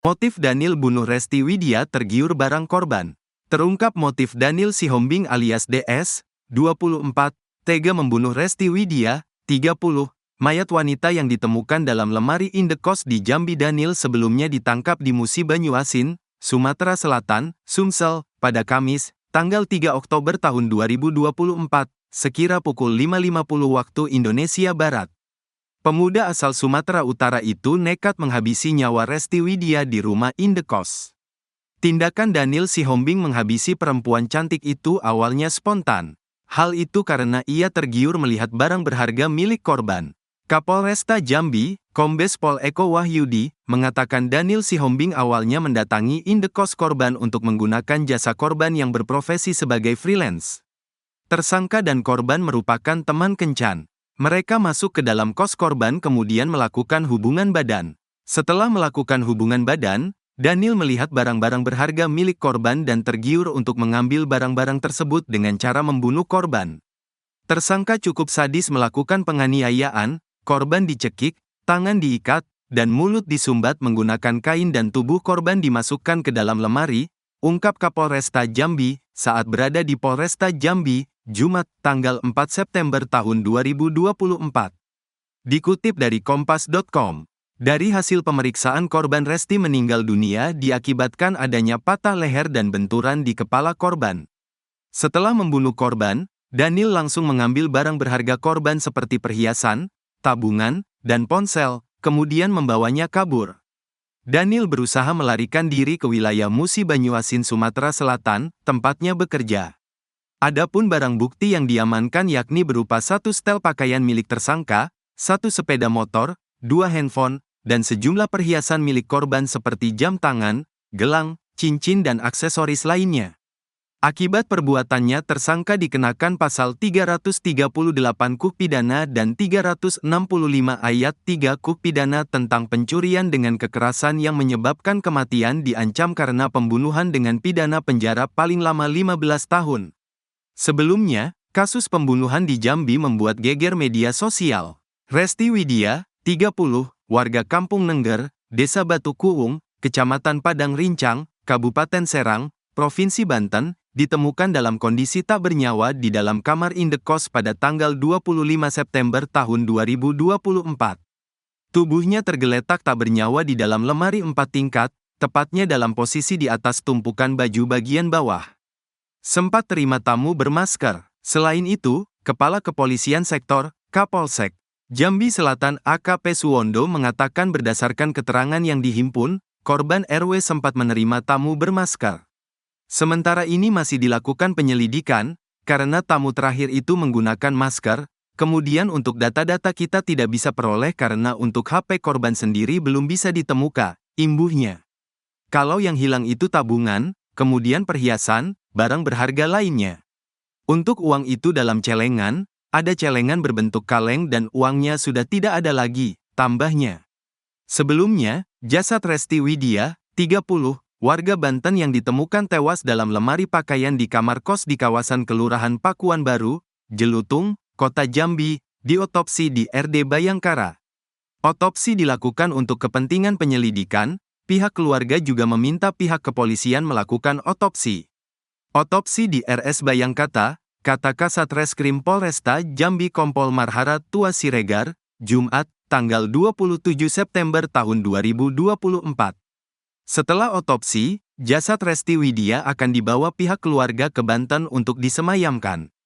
Motif Daniel bunuh Resti Widya tergiur barang korban. Terungkap motif Daniel Sihombing alias DS, 24, tega membunuh Resti Widya, 30, mayat wanita yang ditemukan dalam lemari indekos di Jambi. Daniel sebelumnya ditangkap di Musi Banyuasin, Sumatera Selatan, Sumsel, pada Kamis, tanggal 3 Oktober tahun 2024, sekira pukul 5.50 waktu Indonesia Barat. Pemuda asal Sumatera Utara itu nekat menghabisi nyawa Resti Widya di rumah indekos. Tindakan Daniel Sihombing menghabisi perempuan cantik itu awalnya spontan. Hal itu karena ia tergiur melihat barang berharga milik korban. Kapolresta Jambi, Kombes Pol Eko Wahyudi, mengatakan Daniel Sihombing awalnya mendatangi indekos korban untuk menggunakan jasa korban yang berprofesi sebagai freelance. Tersangka dan korban merupakan teman kencan. Mereka masuk ke dalam kos korban kemudian melakukan hubungan badan. Setelah melakukan hubungan badan, Daniel melihat barang-barang berharga milik korban dan tergiur untuk mengambil barang-barang tersebut dengan cara membunuh korban. Tersangka cukup sadis melakukan penganiayaan, korban dicekik, tangan diikat, dan mulut disumbat menggunakan kain dan tubuh korban dimasukkan ke dalam lemari, ungkap Kapolresta Jambi, saat berada di Polresta Jambi, Jumat, tanggal 4 September tahun 2024. Dikutip dari Kompas.com, dari hasil pemeriksaan korban Resti meninggal dunia diakibatkan adanya patah leher dan benturan di kepala korban. Setelah membunuh korban, Daniel langsung mengambil barang berharga korban seperti perhiasan, tabungan, dan ponsel, kemudian membawanya kabur. Daniel berusaha melarikan diri ke wilayah Musi Banyuasin, Sumatera Selatan, tempatnya bekerja. Adapun barang bukti yang diamankan yakni berupa 1 setel pakaian milik tersangka, 1 sepeda motor, 2 handphone, dan sejumlah perhiasan milik korban seperti jam tangan, gelang, cincin dan aksesoris lainnya. Akibat perbuatannya tersangka dikenakan pasal 338 KUH pidana dan 365 ayat 3 KUH pidana tentang pencurian dengan kekerasan yang menyebabkan kematian, diancam karena pembunuhan dengan pidana penjara paling lama 15 tahun. Sebelumnya, kasus pembunuhan di Jambi membuat geger media sosial. Resti Widya, 30, warga Kampung Nengger, Desa Batu Kuung, Kecamatan Padang Rincang, Kabupaten Serang, Provinsi Banten, ditemukan dalam kondisi tak bernyawa di dalam kamar indekos pada tanggal 25 September tahun 2024. Tubuhnya tergeletak tak bernyawa di dalam lemari 4 tingkat, tepatnya dalam posisi di atas tumpukan baju bagian bawah. Sempat terima tamu bermasker. Selain itu, Kepala Kepolisian Sektor, Kapolsek Jambi Selatan AKP Suwondo mengatakan berdasarkan keterangan yang dihimpun, korban RW sempat menerima tamu bermasker. Sementara ini masih dilakukan penyelidikan, karena tamu terakhir itu menggunakan masker, kemudian untuk data-data kita tidak bisa peroleh karena untuk HP korban sendiri belum bisa ditemukan, imbuhnya. Kalau yang hilang itu tabungan, kemudian perhiasan, barang berharga lainnya. Untuk uang itu dalam celengan, ada celengan berbentuk kaleng dan uangnya sudah tidak ada lagi, tambahnya. Sebelumnya, jasad Resti Widya, 30, warga Banten yang ditemukan tewas dalam lemari pakaian di kamar kos di kawasan Kelurahan Pakuan Baru, Jelutung, Kota Jambi, diotopsi di RD Bayangkara. Otopsi dilakukan untuk kepentingan penyelidikan, pihak keluarga juga meminta pihak kepolisian melakukan otopsi. Otopsi di RS Bayangkata, kata Kasat Reskrim Polresta Jambi Kompol Marhara Tua Siregar, Jumat, tanggal 27 September tahun 2024. Setelah otopsi, jasad Resti Widya akan dibawa pihak keluarga ke Banten untuk disemayamkan.